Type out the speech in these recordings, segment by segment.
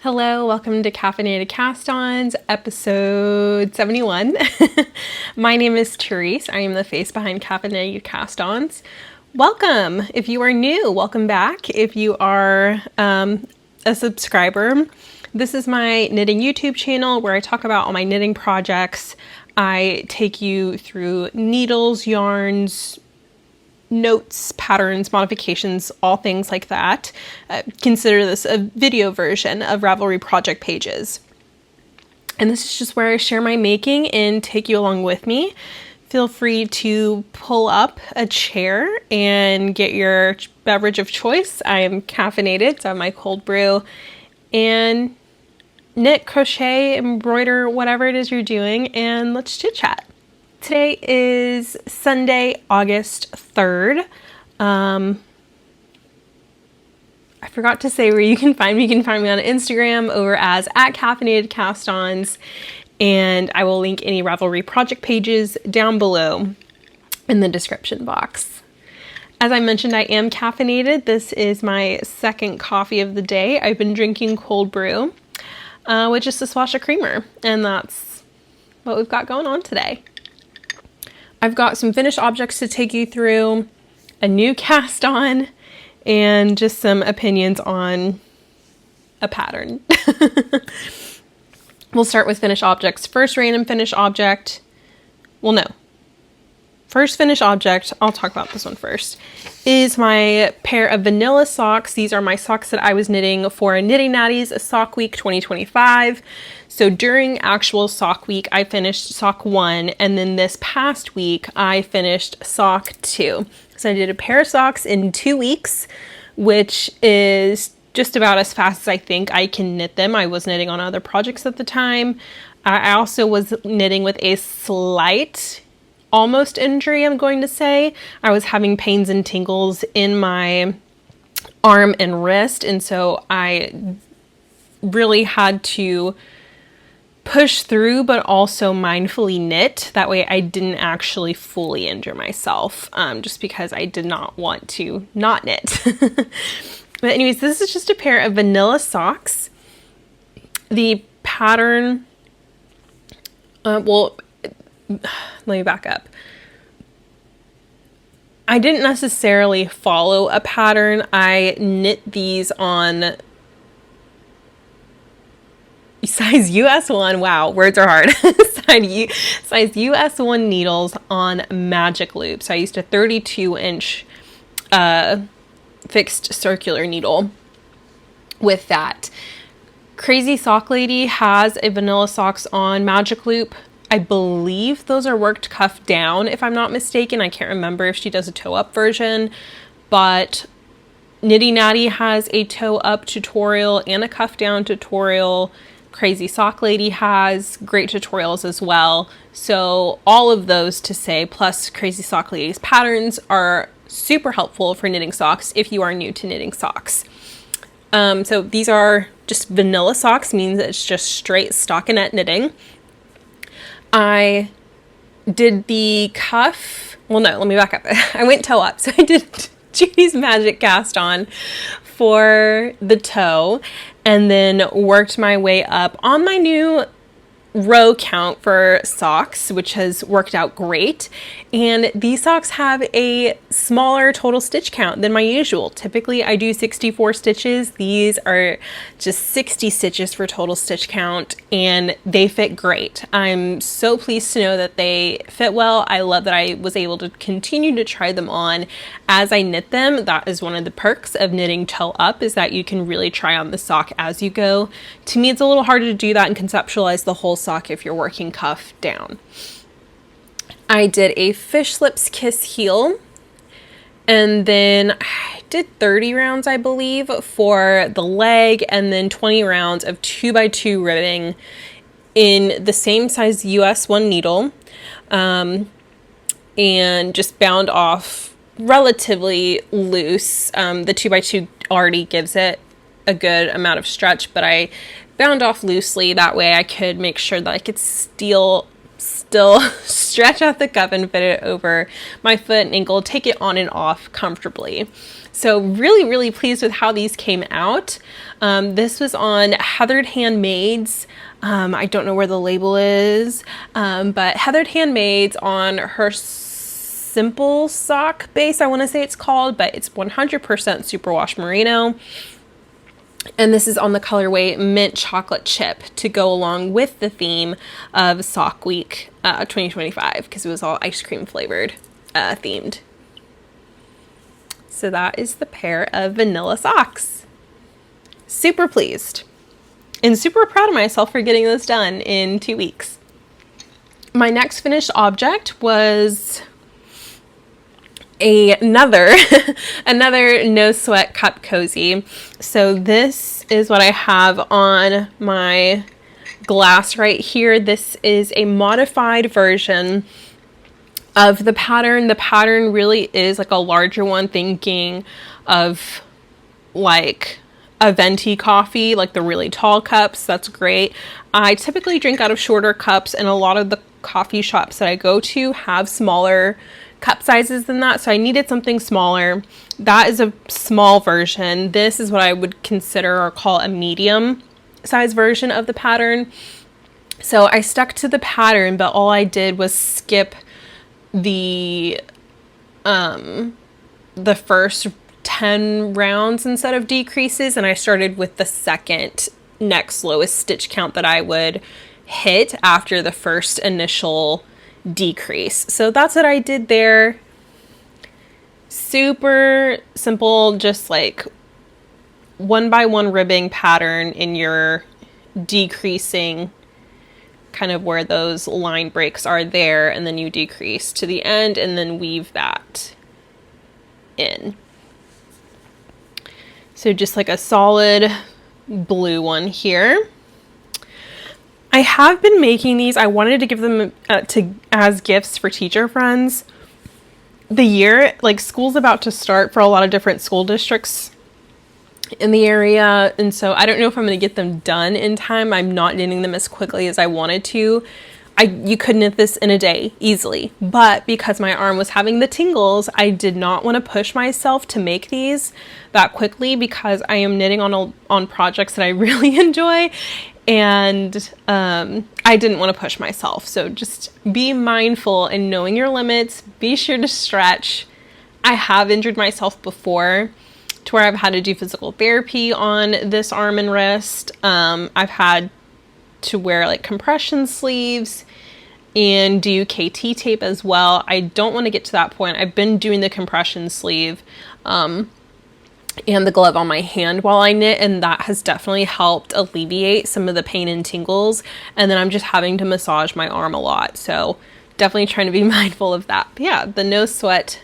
Hello, welcome to Caffeinated Cast-Ons, episode 71. My name is Therese. I am the face behind Caffeinated Cast-Ons. Welcome! If you are new, welcome back. If you are a subscriber, this is my knitting YouTube channel where I talk about all my knitting projects. I take you through needles, yarns, notes, patterns, modifications, all things like that. Consider this a video version of Ravelry project pages. And this is just where I share my making and take you along with me. Feel free to pull up a chair and get your beverage of choice. I am caffeinated, so I have my cold brew, and knit, crochet, embroider, whatever it is you're doing, and let's chit chat. Today is Sunday, August 3rd. I forgot to say where you can find me. You can find me on Instagram over as @CaffeinatedCastOns, and I will link any Ravelry project pages down below in the description box. As I mentioned, I am caffeinated. This is my second coffee of the day. I've been drinking cold brew with just a splash of creamer, and that's what we've got going on today. I've got some finished objects to take you through, a new cast on, and just some opinions on a pattern. We'll start with finished objects. First random finished object, well no. First finished object, I'll talk about this one first, is my pair of vanilla socks. These are my socks that I was knitting for Knitting Natty's Sock Week 2025. So during actual sock week, I finished sock 1, and then this past week, I finished sock 2. So I did a pair of socks in 2 weeks, which is just about as fast as I think I can knit them. I was knitting on other projects at the time. I also was knitting with a slight almost injury, I'm going to say. I was having pains and tingles in my arm and wrist, and so I really had to push through, but also mindfully knit. That way I didn't actually fully injure myself, just because I did not want to not knit. But anyways, this is just a pair of vanilla socks. The pattern, let me back up. I didn't necessarily follow a pattern. I knit these on size US1, wow, words are hard. size US1 needles on magic loops. So I used a 32-inch fixed circular needle with that. Crazy Sock Lady has a vanilla socks on magic loop. I believe those are worked cuff down, if I'm not mistaken. I can't remember if she does a toe up version, but Knitting Natty has a toe up tutorial and a cuff down tutorial. Crazy Sock Lady has great tutorials as well. So all of those to say, plus Crazy Sock Lady's patterns are super helpful for knitting socks if you are new to knitting socks. So these are just vanilla socks, means it's just straight stockinette knitting. I did the cuff, well no, let me back up. I went toe up, so I did Judy's Magic cast on for the toe, and then worked my way up on my new row count for socks, which has worked out great. And these socks have a smaller total stitch count than my usual. Typically I do 64 stitches. These are just 60 stitches for total stitch count, and they fit great. I'm so pleased to know that they fit well. I love that I was able to continue to try them on as I knit them. That is one of the perks of knitting toe up, is that you can really try on the sock as you go. To me, it's a little harder to do that and conceptualize the whole sock if you're working cuff down. I did a Fish Lips Kiss heel, and then I did 30 rounds, I believe, for the leg, and then 20 rounds of 2x2 ribbing in the same size US1 needle, and just bound off relatively loose. The 2x2 already gives it a good amount of stretch, but I bound off loosely. That way I could make sure that I could still still stretch out the cup and fit it over my foot and ankle, take it on and off comfortably. So really, really pleased with how these came out. This was on Heathered Handmaids. I don't know where the label is, but Heathered Handmaids on her Simple Sock base, I want to say it's called, but it's 100% superwash merino. And this is on the colorway Mint Chocolate Chip to go along with the theme of Sock Week 2025, because it was all ice cream flavored themed. So that is the pair of vanilla socks. Super pleased and super proud of myself for getting this done in 2 weeks. My next finished object was another no sweat cup cozy. So this is what I have on my glass right here. This is a modified version of the pattern. The pattern really is like a larger one, thinking of like a venti coffee, like the really tall cups. That's great. I typically drink out of shorter cups, and a lot of the coffee shops that I go to have smaller cup sizes than that, so I needed something smaller. That is a small version. This is what I would consider or call a medium size version of the pattern. So I stuck to the pattern, but all I did was skip the first 10 rounds instead of decreases, and I started with the second next lowest stitch count that I would hit after the first initial decrease. So that's what I did there. Super simple, just like 1 by 1 ribbing pattern in your decreasing, kind of where those line breaks are there, and then you decrease to the end and then weave that in. So just like a solid blue one here. I have been making these. I wanted to give them as gifts for teacher friends. The year, like, school's about to start for a lot of different school districts in the area, and so I don't know if I'm going to get them done in time. I'm not knitting them as quickly as I wanted to. You could knit this in a day easily, but because my arm was having the tingles, I did not want to push myself to make these that quickly, because I am knitting on projects that I really enjoy, and I didn't want to push myself. So just be mindful and knowing your limits. Be sure to stretch. I have injured myself before to where I've had to do physical therapy on this arm and wrist. I've had to wear like compression sleeves and do KT tape as well. I don't want to get to that point. I've been doing the compression sleeve and the glove on my hand while I knit, and that has definitely helped alleviate some of the pain and tingles. And then I'm just having to massage my arm a lot, so definitely trying to be mindful of that. But yeah, the no sweat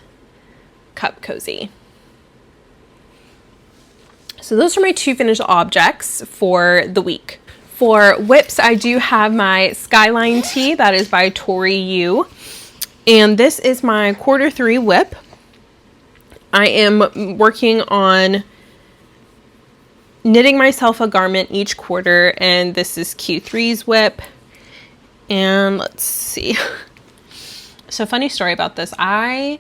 cup cozy. So those are my 2 finished objects for the week. For whips, I do have my Skyline Tee. That is by Tori Yu. And this is my Q3 whip. I am working on knitting myself a garment each quarter, and this is Q3's whip. And let's see. So funny story about this. I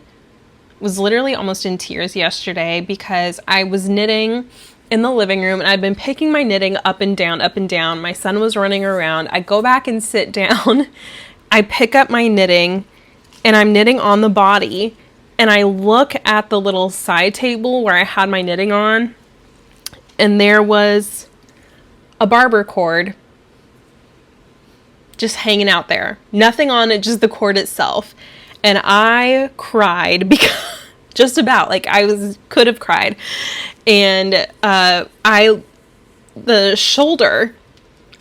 was literally almost in tears yesterday because I was knitting in the living room, and I'd been picking my knitting up and down, up and down. My son was running around. I go back and sit down. I pick up my knitting, and I'm knitting on the body, and I look at the little side table where I had my knitting on, and there was a barber cord just hanging out there. Nothing on it, just the cord itself. And I cried because just about, like, could have cried. And the shoulder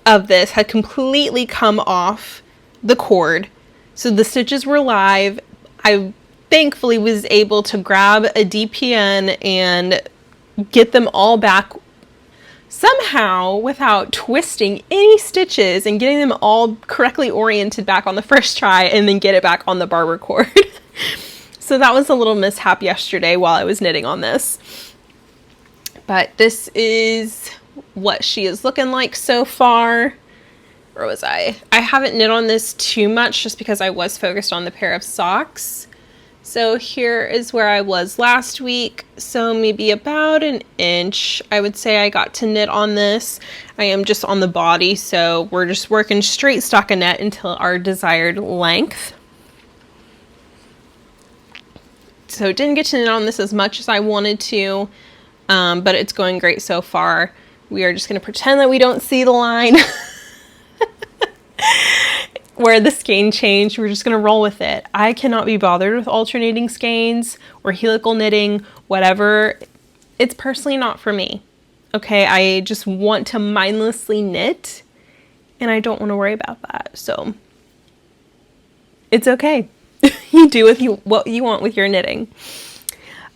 of this had completely come off the cord. So the stitches were live. I thankfully was able to grab a DPN and get them all back somehow without twisting any stitches, and getting them all correctly oriented back on the first try, and then get it back on the barber cord. So that was a little mishap yesterday while I was knitting on this. But this is what she is looking like so far. where was I? I haven't knit on this too much just because I was focused on the pair of socks. So here is where I was last week. So maybe about an inch, I would say I got to knit on this. I am just on the body, so we're just working straight stockinette until our desired length. So didn't get to knit on this as much as I wanted to, but it's going great so far. We are just going to pretend that we don't see the line where the skein changed. We're just going to roll with it. I cannot be bothered with alternating skeins or helical knitting, whatever. It's personally not for me. Okay, I just want to mindlessly knit and I don't want to worry about that. So it's okay. You do what you want with your knitting.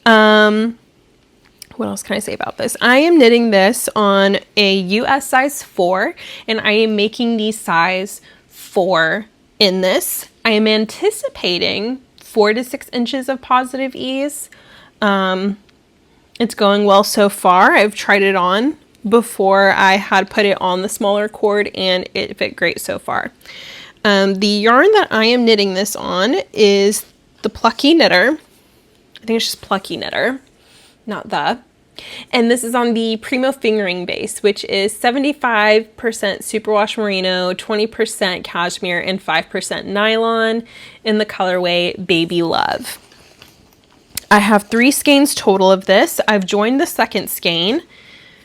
What else can I say about this? I am knitting this on a US size 4, and I am making the size 4 in this. I am anticipating 4 to 6 inches of positive ease. It's going well so far. I've tried it on before I had put it on the smaller cord, and it fit great so far. The yarn that I am knitting this on is the Plucky Knitter. I think it's just Plucky Knitter, not the. And this is on the Primo fingering base, which is 75% superwash merino, 20% cashmere, and 5% nylon in the colorway Baby Love. I have 3 skeins total of this. I've joined the second skein.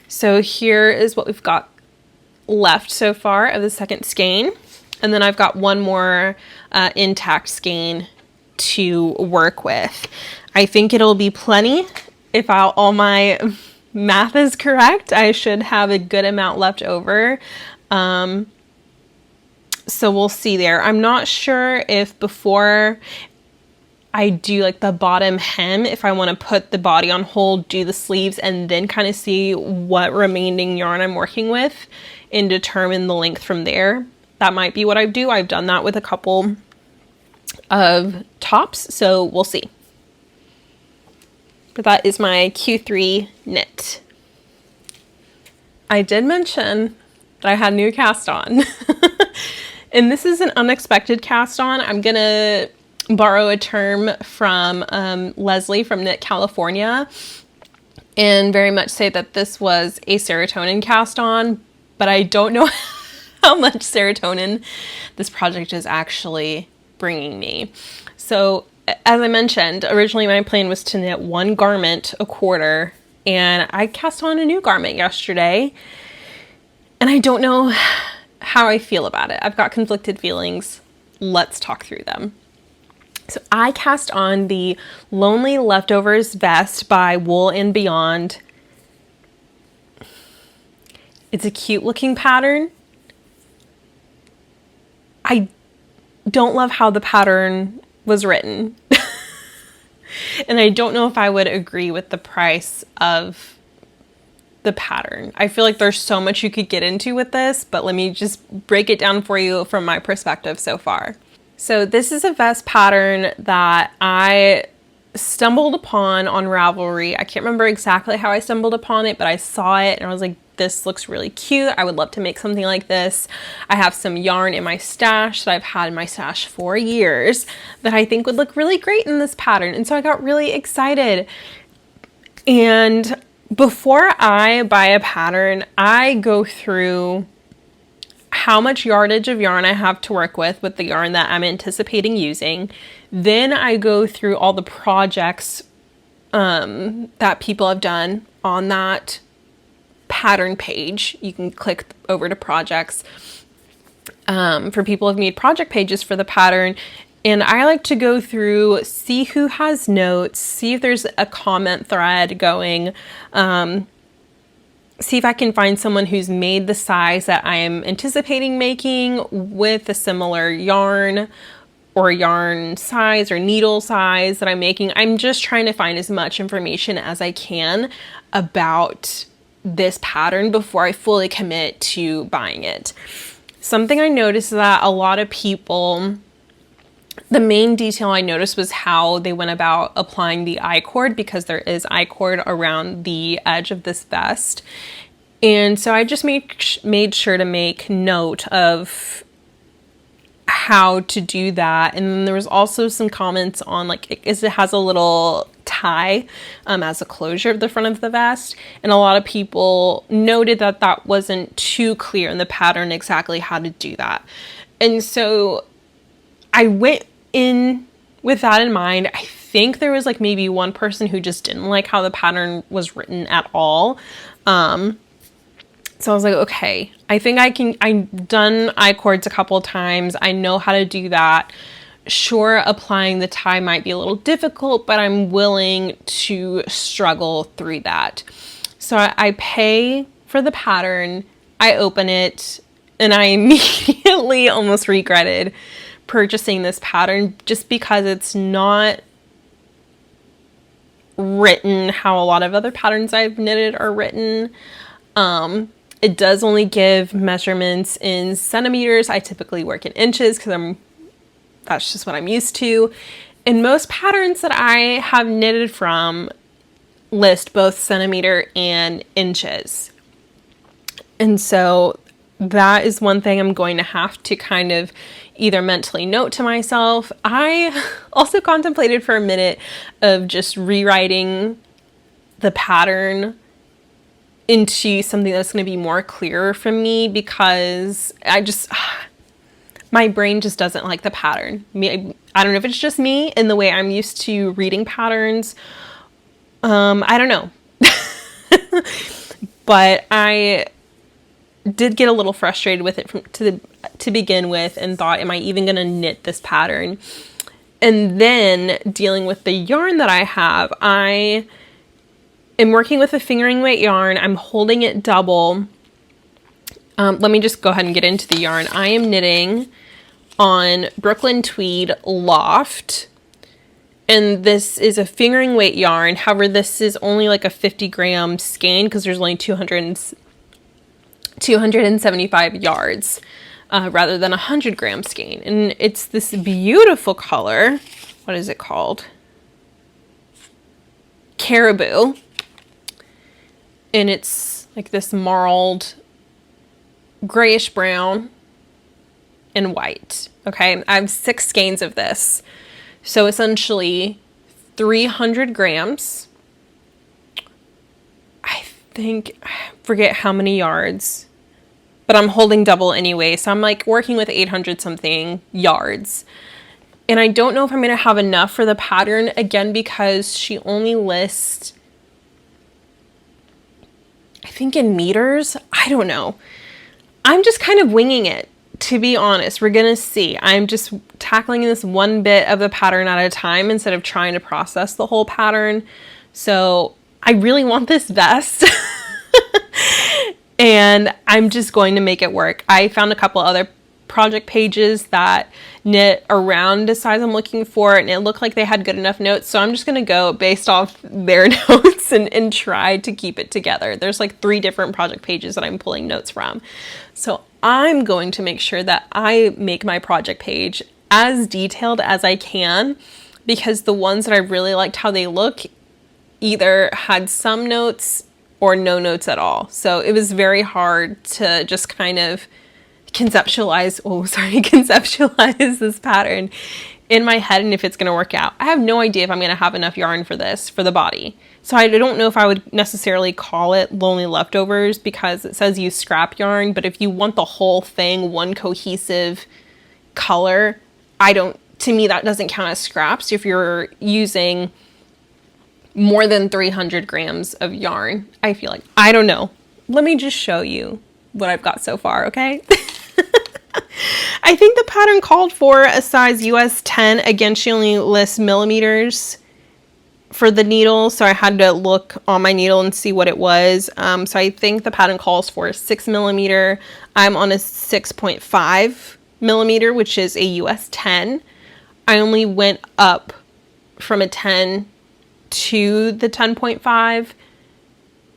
So here is what we've got left so far of the second skein. And then I've got one more intact skein to work with. I think it'll be plenty. If all my math is correct, I should have a good amount left over. So we'll see there. I'm not sure if before I do like the bottom hem, if I want to put the body on hold, do the sleeves, and then kind of see what remaining yarn I'm working with and determine the length from there. That might be what I do. I've done that with a couple of tops, so we'll see. But that is my Q3 knit. I did mention that I had a new cast on. And this is an unexpected cast on. I'm gonna borrow a term from Leslie from Knit California and very much say that this was a serotonin cast on, but I don't know how much serotonin this project is actually bringing me. So as I mentioned, originally my plan was to knit 1 garment a quarter, and I cast on a new garment yesterday, and I don't know how I feel about it. I've got conflicted feelings. Let's talk through them. So I cast on the Lonely Leftovers vest by Wool and Beyond. It's a cute looking pattern. I don't love how the pattern was written. And I don't know if I would agree with the price of the pattern. I feel like there's so much you could get into with this, but let me just break it down for you from my perspective so far. So this is a vest pattern that I stumbled upon on Ravelry. I can't remember exactly how I stumbled upon it, but I saw it and I was like, this looks really cute. I would love to make something like this. I have some yarn in my stash that I've had in my stash for years that I think would look really great in this pattern. And so I got really excited. And before I buy a pattern, I go through how much yardage of yarn I have to work with the yarn that I'm anticipating using. Then I go through all the projects that people have done on that pattern page. You can click over to projects for people who've made project pages for the pattern. And I like to go through, see who has notes, see if there's a comment thread going, see if I can find someone who's made the size that I'm anticipating making with a similar yarn or yarn size or needle size that I'm making. I'm just trying to find as much information as I can about this pattern before I fully commit to buying it. Something I noticed is that a lot of people, the main detail I noticed was how they went about applying the I-cord, because there is I-cord around the edge of this vest. And so I just made sure to make note of how to do that. And then there was also some comments on like it has a little tie as a closure of the front of the vest, and a lot of people noted that that wasn't too clear in the pattern exactly how to do that. And so I went in with that in mind. I think there was like maybe one person who just didn't like how the pattern was written at all. So I was like, okay, I think I've done I-cords a couple of times. I know how to do that. Sure, applying the tie might be a little difficult, but I'm willing to struggle through that. So I pay for the pattern, I open it, and I immediately almost regretted purchasing this pattern just because it's not written how a lot of other patterns I've knitted are written. It does only give measurements in centimeters. I typically work in inches because that's just what I'm used to. And most patterns that I have knitted from list both centimeter and inches. And so that is one thing I'm going to have to kind of either mentally note to myself. I also contemplated for a minute of just rewriting the pattern into something that's going to be more clear for me, because my brain just doesn't like the pattern. I don't know if it's just me and the way I'm used to reading patterns. I don't know. But I did get a little frustrated with it to begin with, and thought, am I even going to knit this pattern? And then dealing with the yarn that I have, I am working with a fingering weight yarn. I'm holding it double. Let me just go ahead and get into the yarn. I am knitting on Brooklyn Tweed Loft, and this is a fingering weight yarn. However, this is only like a 50-gram skein because there's only 275 yards rather than a 100-gram skein. And it's this beautiful color. What is it called? Caribou. And it's like this marled grayish brown and white. Okay, I have 6 skeins of this. So essentially 300 grams. I forget how many yards, but I'm holding double anyway. So I'm like working with 800 something yards. And I don't know if I'm going to have enough for the pattern, again, because she only lists, I think, in meters. I don't know. I'm just kind of winging it, to be honest. We're going to see. I'm just tackling this one bit of the pattern at a time instead of trying to process the whole pattern. So I really want this vest. And I'm just going to make it work. I found a couple other project pages that knit around the size I'm looking for, and it looked like they had good enough notes. So I'm just going to go based off their notes and try to keep it together. There's like 3 different project pages that I'm pulling notes from. So I'm going to make sure that I make my project page as detailed as I can, because the ones that I really liked how they look either had some notes or no notes at all. So it was very hard to just kind of conceptualize this pattern in my head and if it's going to work out. I have no idea if I'm going to have enough yarn for this, for the body. So I don't know if I would necessarily call it Lonely Leftovers because it says use scrap yarn, but if you want the whole thing one cohesive color, to me that doesn't count as scraps if you're using more than 300 grams of yarn. I feel like, I don't know. Let me just show you what I've got so far, okay? I think the pattern called for a size US 10. Again, she only lists millimeters for the needle, so I had to look on my needle and see what it was. So I think the pattern calls for a 6 millimeter. I'm on a 6.5 millimeter, which is a US 10. I only went up from a 10 to the 10.5.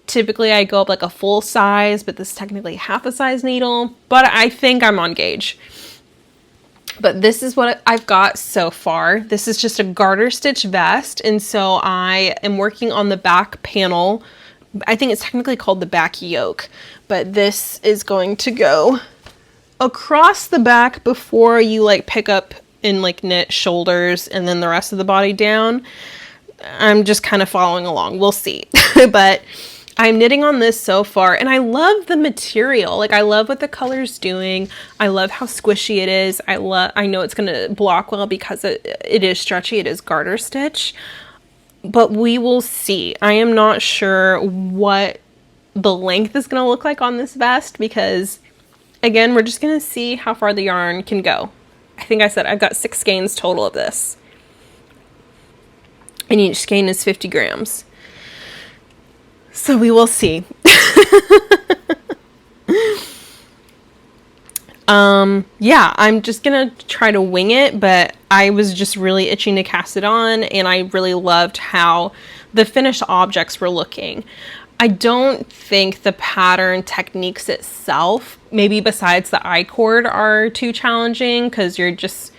Typically I go up like a full size, but this is technically half a size needle, but I think I'm on gauge. But this is what I've got so far. This is just a garter stitch vest. And so I am working on the back panel. I think it's technically called the back yoke, but this is going to go across the back before you like pick up and like knit shoulders and then the rest of the body down. I'm just kind of following along. We'll see. But I'm knitting on this so far, and I love the material. Like, I love what the color's doing. I love how squishy it is. I know it's going to block well because it is stretchy. It is garter stitch, but we will see. I am not sure what the length is going to look like on this vest because, again, we're just going to see how far the yarn can go. I think I said I've got 6 skeins total of this, and each skein is 50 grams. So we will see. Yeah, I'm just gonna try to wing it, but I was just really itching to cast it on, and I really loved how the finished objects were looking. I don't think the pattern techniques itself, maybe besides the I-cord, are too challenging because you're just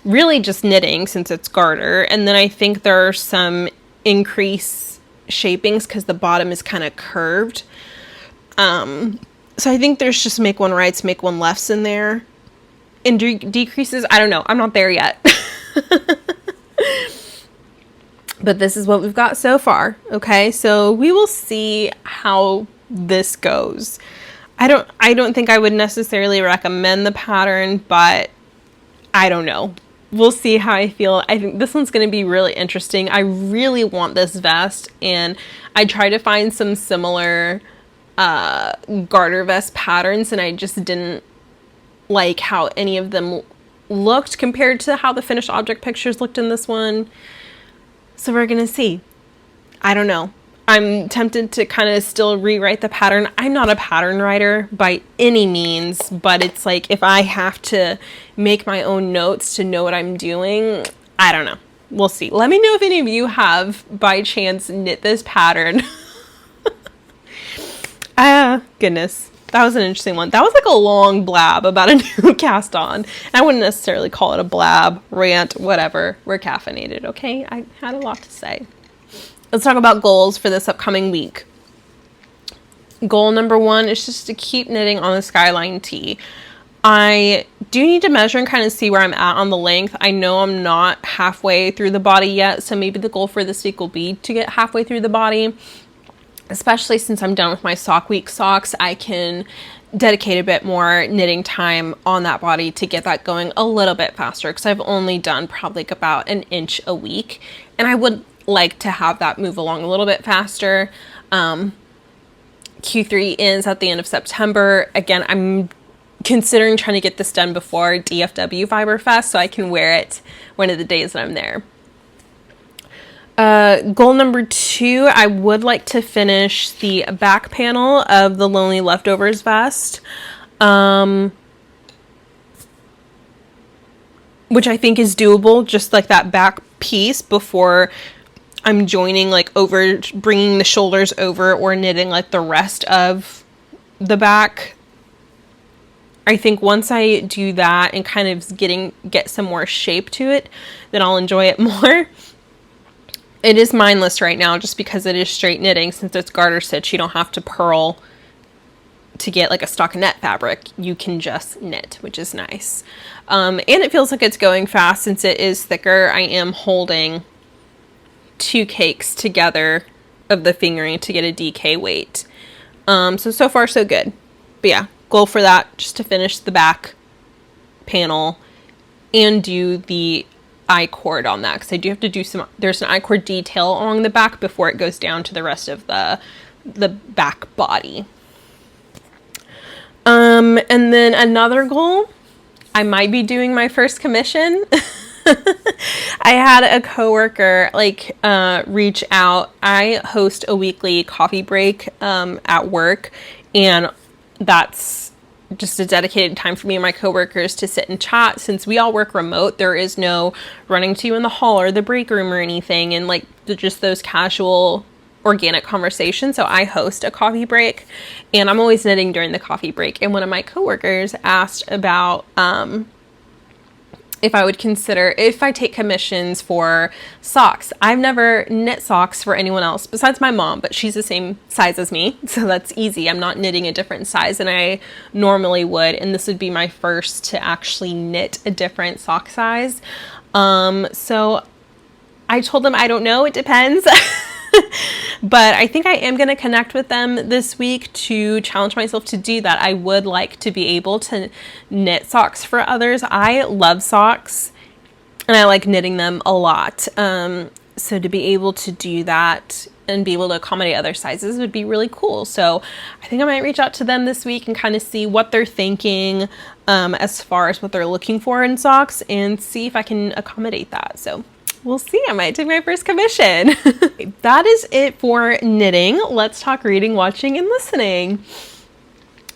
really just knitting since it's garter. And then I think there are some increase shapings because the bottom is kind of curved. So I think there's just make one rights, make one lefts in there. And decreases, I don't know. I'm not there yet. But this is what we've got so far. Okay, so we will see how this goes. I don't think I would necessarily recommend the pattern, but I don't know. We'll see how I feel. I think this one's going to be really interesting. I really want this vest, and I tried to find some similar garter vest patterns, and I just didn't like how any of them looked compared to how the finished object pictures looked in this one. So we're gonna see. I don't know. I'm tempted to kind of still rewrite the pattern. I'm not a pattern writer by any means, but it's like if I have to make my own notes to know what I'm doing, I don't know. We'll see. Let me know if any of you have by chance knit this pattern. Goodness. That was an interesting one. That was like a long blab about a new cast on. I wouldn't necessarily call it a blab, rant, whatever. We're caffeinated, okay? I had a lot to say. Let's talk about goals for this upcoming week. Goal number 1 is just to keep knitting on the Skyline Tee. I do need to measure and kind of see where I'm at on the length. I know I'm not halfway through the body yet, so maybe the goal for this week will be to get halfway through the body. Especially since I'm done with my sock week socks, I can dedicate a bit more knitting time on that body to get that going a little bit faster, because I've only done probably about an inch a week, and I would like to have that move along a little bit faster. Q3 ends at the end of September. Again, I'm considering trying to get this done before DFW Fiber Fest so I can wear it one of the days that I'm there. Goal number 2, I would like to finish the back panel of the Lonely Leftovers vest, which I think is doable, just like that back piece before I'm joining like over, bringing the shoulders over or knitting like the rest of the back. I think once I do that and kind of get some more shape to it, then I'll enjoy it more. It is mindless right now just because it is straight knitting. Since it's garter stitch, you don't have to purl to get like a stockinette fabric. You can just knit, which is nice. And it feels like it's going fast since it is thicker. I am holding 2 cakes together of the fingering to get a DK weight. So far so good. But yeah, goal for that, just to finish the back panel and do the I-cord on that, because I do have to do there's an I-cord detail along the back before it goes down to the rest of the back body. And then another goal, I might be doing my first commission. I had a coworker reach out. I host a weekly coffee break at work, and that's just a dedicated time for me and my coworkers to sit and chat. Since we all work remote, there is no running to you in the hall or the break room or anything, and like just those casual organic conversations. So I host a coffee break, and I'm always knitting during the coffee break. And one of my coworkers asked about if I would consider, if I take commissions for socks. I've never knit socks for anyone else besides my mom, but she's the same size as me, so that's easy. I'm not knitting a different size than I normally would, and this would be my first to actually knit a different sock size. So I told them, I don't know, it depends. But I think I am going to connect with them this week to challenge myself to do that. I would like to be able to knit socks for others. I love socks and I like knitting them a lot. So to be able to do that and be able to accommodate other sizes would be really cool. So I think I might reach out to them this week and kind of see what they're thinking as far as what they're looking for in socks and see if I can accommodate that. So we'll see. I might take my first commission. That is it for knitting. Let's talk reading, watching, and listening.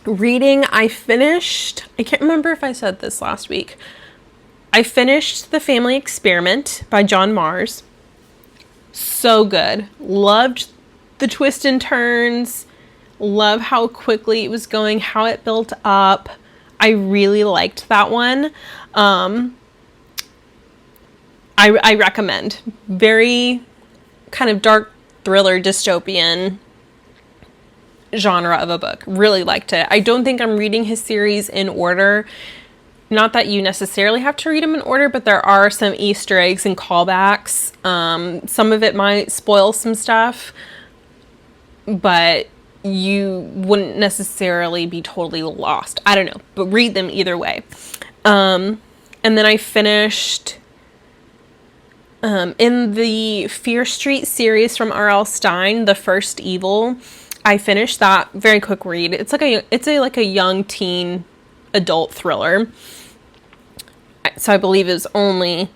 Reading, I can't remember if I said this last week. I finished The Family Experiment by John Mars. So good. Loved the twists and turns. Love how quickly it was going, how it built up. I really liked that one. I recommend. Very kind of dark thriller dystopian genre of a book. Really liked it. I don't think I'm reading his series in order. Not that you necessarily have to read them in order, but there are some Easter eggs and callbacks. Some of it might spoil some stuff, but you wouldn't necessarily be totally lost. I don't know, but read them either way. And then I finished in the Fear Street series from R.L. Stine, The First Evil. I finished that. Very quick read. It's like a young teen adult thriller. So I believe it was only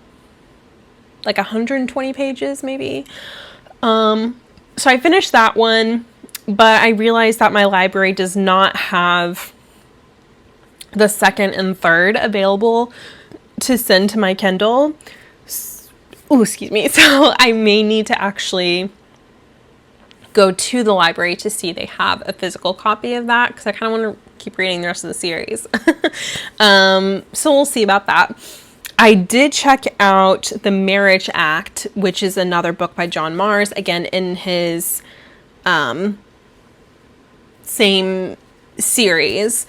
like 120 pages maybe. So I finished that one, but I realized that my library does not have the second and third available to send to my Kindle. Oh, excuse me. So I may need to actually go to the library to see they have a physical copy of that, because I kind of want to keep reading the rest of the series. So we'll see about that. I did check out The Marriage Act, which is another book by John Mars, again in his same series.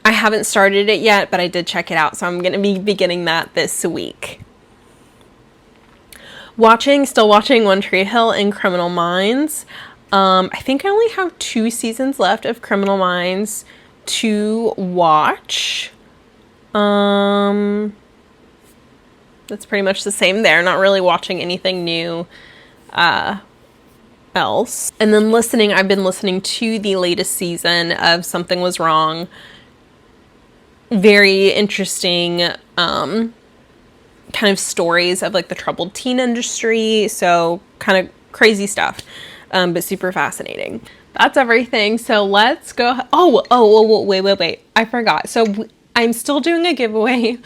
I haven't started it yet, but I did check it out, so I'm going to be beginning that this week. Still watching One Tree Hill and Criminal Minds. I think I only have 2 seasons left of Criminal Minds to watch. That's pretty much the same there. Not really watching anything new else. And then listening, I've been listening to the latest season of Something Was Wrong. Very interesting kind of stories of like the troubled teen industry. So kind of crazy stuff, but super fascinating. That's everything. So let's go. Wait. I forgot. So I'm still doing a giveaway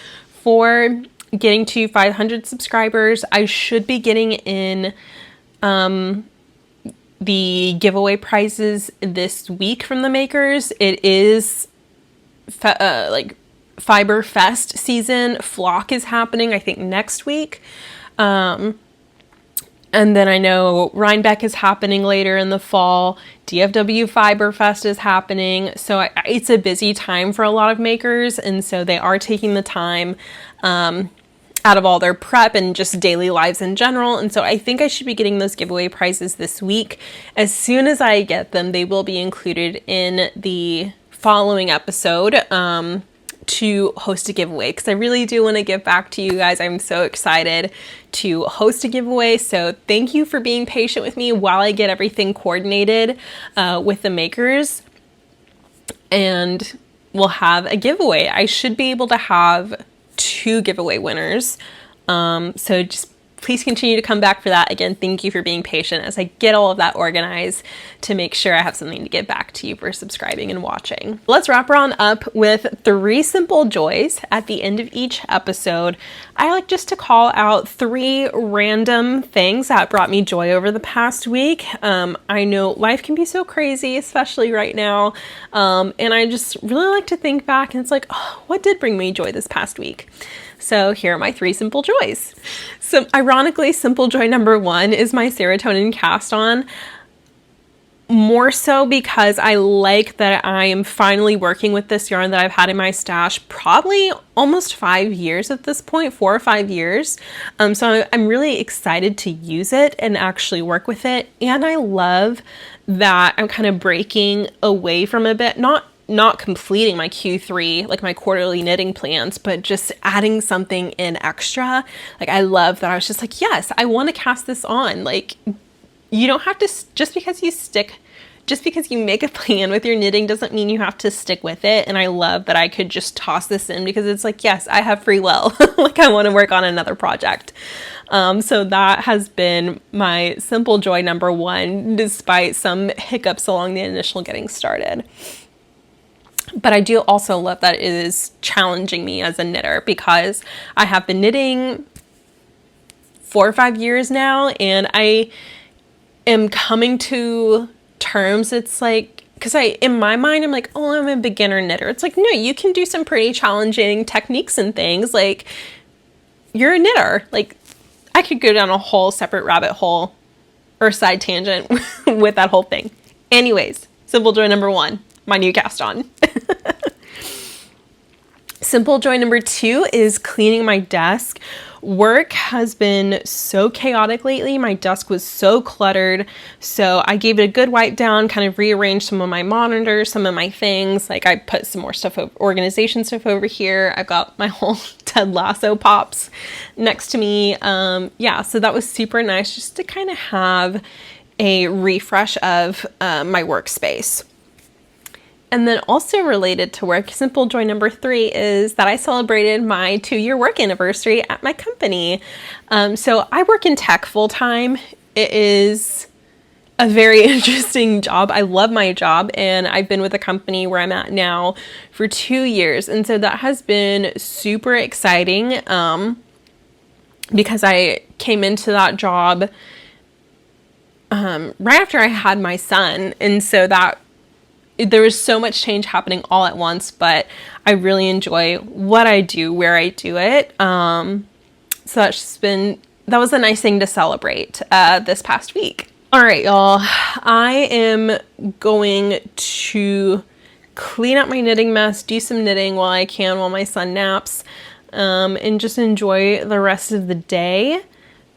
for getting to 500 subscribers. I should be getting in the giveaway prizes this week from the makers. It is like Fiber Fest season. Flock is happening, I think, next week. And then I know Rhinebeck is happening later in the fall. DFW Fiber Fest is happening. So it's a busy time for a lot of makers. And so they are taking the time out of all their prep and just daily lives in general. And so I think I should be getting those giveaway prizes this week. As soon as I get them, they will be included in the following episode to host a giveaway, because I really do want to give back to you guys. I'm so excited to host a giveaway. So thank you for being patient with me while I get everything coordinated with the makers, and we'll have a giveaway. I should be able to have 2 giveaway winners. So just please continue to come back for that. Again, thank you for being patient as I get all of that organized to make sure I have something to give back to you for subscribing and watching. Let's wrap on up with 3 simple joys at the end of each episode. I like just to call out 3 random things that brought me joy over the past week. I know life can be so crazy, especially right now. And I just really like to think back and it's like, oh, what did bring me joy this past week? So here are my 3 simple joys. So ironically, simple joy number 1 is my Serotonin cast on. More so because I like that I am finally working with this yarn that I've had in my stash probably almost 5 years at this point, 4 or 5 years. So I'm really excited to use it and actually work with it. And I love that I'm kind of breaking away from a bit, not completing my Q3, like my quarterly knitting plans, but just adding something in extra. Like I love that I was just like, yes, I want to cast this on. Like, you don't have to, just because you make a plan with your knitting doesn't mean you have to stick with it. And I love that I could just toss this in because it's like, yes, I have free will. Like I want to work on another project. So that has been my simple joy number 1, despite some hiccups along the initial getting started. But I do also love that it is challenging me as a knitter because I have been knitting 4 or 5 years now, and I am coming to terms. It's like, because in my mind, I'm like, oh, I'm a beginner knitter. It's like, no, you can do some pretty challenging techniques and things. Like, you're a knitter. Like, I could go down a whole separate rabbit hole or side tangent with that whole thing. Anyways, simple joy number 1, my new cast on. Simple joy number 2 is cleaning my desk. Work has been so chaotic lately. My desk was so cluttered. So I gave it a good wipe down, kind of rearranged some of my monitors, some of my things. Like I put some more stuff, organization stuff over here. I've got my whole Ted Lasso pops next to me. Yeah, so that was super nice just to kind of have a refresh of my workspace. And then also related to work, simple joy number 3 is that I celebrated my 2-year work anniversary at my company. So I work in tech full time. It is a very interesting job. I love my job, and I've been with the company where I'm at now for 2 years. And so that has been super exciting because I came into that job right after I had my son. And so there was so much change happening all at once, but I really enjoy what I do, where I do it. So that was a nice thing to celebrate this past week. All right, y'all. I am going to clean up my knitting mess, do some knitting while I can while my son naps, and just enjoy the rest of the day.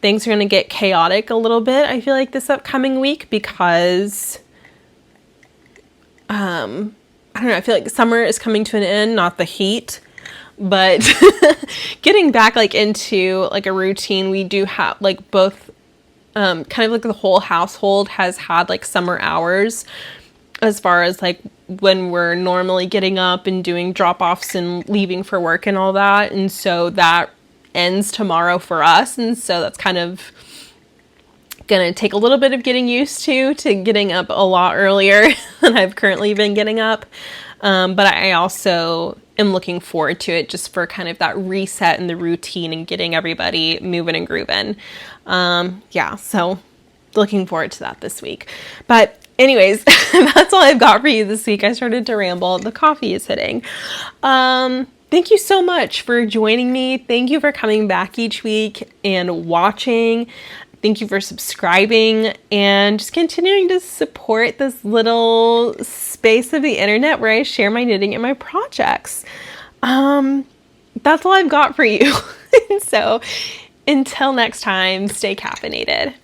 Things are going to get chaotic a little bit, I feel like, this upcoming week because I don't know, I feel like summer is coming to an end, not the heat, but getting back like into like a routine. We do have like both, kind of like the whole household has had like summer hours as far as like when we're normally getting up and doing drop-offs and leaving for work and all that. And so that ends tomorrow for us. And so that's kind of gonna take a little bit of getting used to getting up a lot earlier than I've currently been getting up. But I also am looking forward to it just for kind of that reset and the routine and getting everybody moving and grooving. Yeah, so looking forward to that this week. But anyways, that's all I've got for you this week. I started to ramble. The coffee is hitting. Thank you so much for joining me. Thank you for coming back each week and watching. Thank you for subscribing and just continuing to support this little space of the internet where I share my knitting and my projects. That's all I've got for you. So until next time, stay caffeinated.